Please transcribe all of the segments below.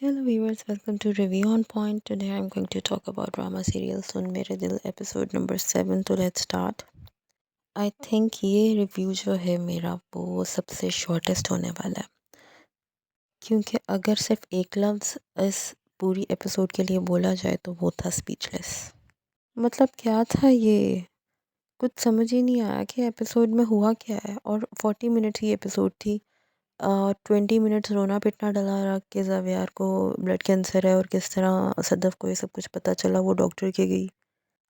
Hello viewers, welcome to Review on Point. Today I'm going to talk about drama serial Sun Mere Dil episode number 7. तो let's start. I think ये review जो है मेरा वो सबसे shortest होने वाला है, क्योंकि अगर सिर्फ एक लफ्ज़ इस पूरी एपिसोड के लिए बोला जाए तो वो था स्पीचलेस। मतलब क्या था ये, कुछ समझ ही नहीं आया कि एपिसोड में हुआ क्या है। और 40 मिनट्स की एपिसोड थी। 20 मिनट्स रोना पिटना डला रहा कि ज़ावियार को ब्लड कैंसर है और किस तरह सदफ़ को ये सब कुछ पता चला, वो डॉक्टर के गई।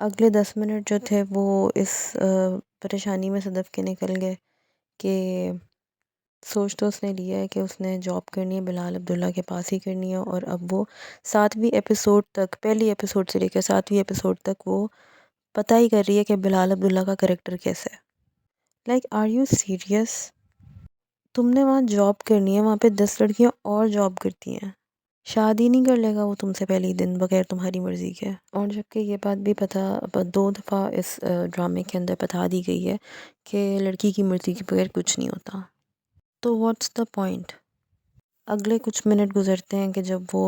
अगले 10 मिनट जो थे वो इस परेशानी में सदफ़ के निकल गए कि सोच तो उसने लिया है कि उसने जॉब करनी है, बिलाल अब्दुल्ला के पास ही करनी है। और अब वो 7वीं एपिसोड तक, पहली एपिसोड से लेकर 7वीं एपिसोड तक वो पता ही कर रही है कि बिलाल अब्दुल्ला का कैरेक्टर कैसा है। Like are you serious? तुमने वहाँ जॉब करनी है, वहाँ पे 10 लड़कियाँ और जॉब करती हैं। शादी नहीं कर लेगा वो तुमसे पहले ही दिन बगैर तुम्हारी मर्ज़ी के। और जबकि ये बात भी पता 2 दफ़ा इस ड्रामे के अंदर बता दी गई है कि लड़की की मर्ज़ी के बगैर कुछ नहीं होता। तो व्हाट्स द पॉइंट? अगले कुछ मिनट गुजरते हैं कि जब वो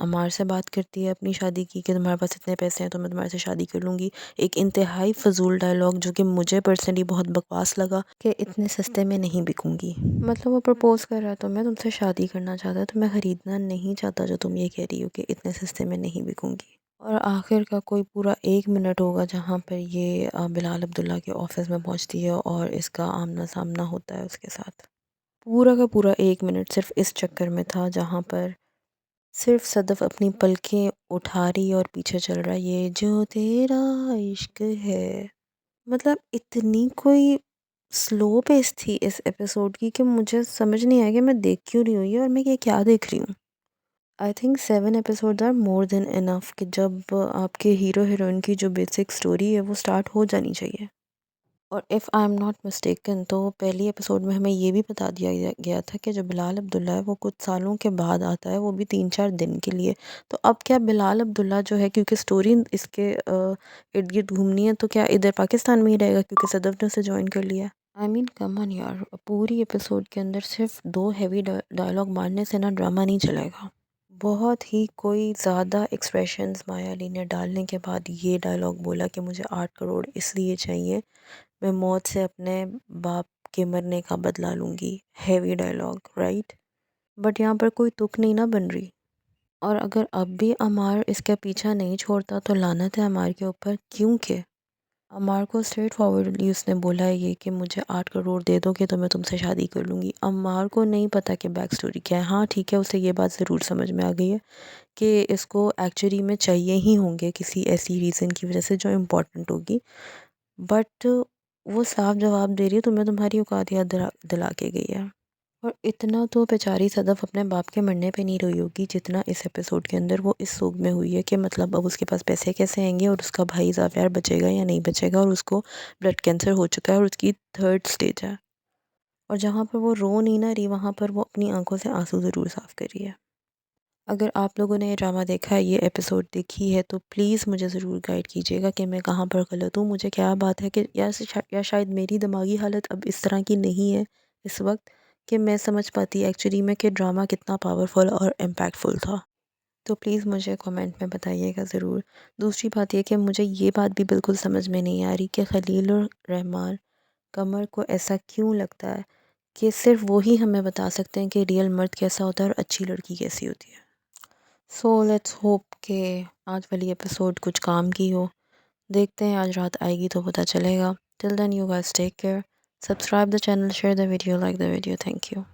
अमार से बात करती है अपनी शादी की कि तुम्हारे पास इतने पैसे हैं तो मैं तुम्हारे से शादी कर लूँगी। एक इंतहाई फ़जूल डायलॉग जो कि मुझे पर्सनली बहुत बकवास लगा कि इतने सस्ते में नहीं बिकूँगी। मतलब वो प्रपोज़ कर रहा है तो मैं तुमसे शादी करना चाहता, तो मैं ख़रीदना नहीं चाहता जो तुम ये कह रही हो कि इतने सस्ते में नहीं बिकूँगी। और आखिर का कोई पूरा 1 मिनट होगा जहाँ पर ये बिलाल अब्दुल्ला के ऑफ़िस में पहुँचती है और इसका आमना सामना होता है उसके साथ। पूरा का पूरा 1 मिनट सिर्फ़ इस चक्कर में था जहाँ पर सिर्फ़ सदफ़ अपनी पलकें उठा रही और पीछे चल रहा है ये जो तेरा इश्क है। मतलब इतनी कोई स्लो पेस थी इस एपिसोड की कि मुझे समझ नहीं आया कि मैं देख क्यों रही हूँ ये और मैं ये क्या देख रही हूँ। I think 7 episodes are more than enough कि जब आपके हीरो हीरोइन की जो बेसिक स्टोरी है वो स्टार्ट हो जानी चाहिए। और if I am not mistaken तो पहली एपिसोड में हमें ये भी बता दिया गया था कि जो बिलाल अब्दुल्ला है वो कुछ सालों के बाद आता है, वो भी 3-4 दिन के लिए। तो अब क्या बिलाल अब्दुल्ला जो है, क्योंकि स्टोरी इसके इर्द गिर्द घूमनी है, तो क्या इधर पाकिस्तान में ही रहेगा क्योंकि सदफ ने उसे ज्वाइन कर लिया? आई मीन कम ऑन यार, पूरी एपिसोड के अंदर सिर्फ 2 हैवी डायलॉग मारने से ना ड्रामा नहीं चलेगा। बहुत ही कोई ज़्यादा एक्सप्रेशंस माया अली ने डालने के बाद ये डायलॉग बोला कि मुझे 8 करोड़ इसलिए चाहिए, मैं मौत से अपने बाप के मरने का बदला लूँगी। हैवी डायलॉग राइट, बट यहाँ पर कोई तुक नहीं ना बन रही। और अगर अब भी अमार इसका पीछा नहीं छोड़ता तो लानत है अमार के ऊपर, क्योंकि अमार को स्ट्रेट फॉरवर्डली उसने बोला है ये कि मुझे 8 करोड़ दे दोगे तो मैं तुमसे शादी कर लूँगी। अमार को नहीं पता कि बैक स्टोरी क्या है। हाँ ठीक है, उसे ये बात ज़रूर समझ में आ गई है कि इसको एक्चुअली में चाहिए ही होंगे किसी ऐसी रीज़न की वजह से जो इम्पोर्टेंट होगी, बट वो साफ जवाब दे रही है तुम्हें तुम्हारी औकात याद दिला के गई है। और इतना तो बेचारी सदफ़ अपने बाप के मरने पे नहीं रोई होगी जितना इस एपिसोड के अंदर वो इस सोग में हुई है कि मतलब अब उसके पास पैसे कैसे आएंगे और उसका भाई ज़ाफ़ियार बचेगा या नहीं बचेगा, और उसको ब्लड कैंसर हो चुका है और उसकी 3rd स्टेज है। और जहाँ पर वो रो नहीं ना रही वहाँ पर वो अपनी आंखों से आंसू ज़रूर साफ़ कर रही है। अगर आप लोगों ने ये ड्रामा देखा है, ये एपिसोड देखी है, तो प्लीज़ मुझे ज़रूर गाइड कीजिएगा कि मैं कहाँ पर गलत हूँ। मुझे क्या बात है कि या शायद मेरी दिमागी हालत अब इस तरह की नहीं है इस वक्त कि मैं समझ पाती एक्चुअली में कि ड्रामा कितना पावरफुल और इम्पैक्टफुल था। तो प्लीज़ मुझे कमेंट में बताइएगा ज़रूर। दूसरी बात ये कि मुझे ये बात भी बिल्कुल समझ में नहीं आ रही कि खलीलुर रहमान कमर को ऐसा क्यों लगता है कि सिर्फ वो ही हमें बता सकते हैं कि रियल मर्द कैसा होता है और अच्छी लड़की कैसी होती है। सो लेट्स होप कि आज वाली एपिसोड कुछ काम की हो। देखते हैं, आज रात आएगी तो पता चलेगा। Till then you guys take care, subscribe the channel, share the video, like the video. Thank you.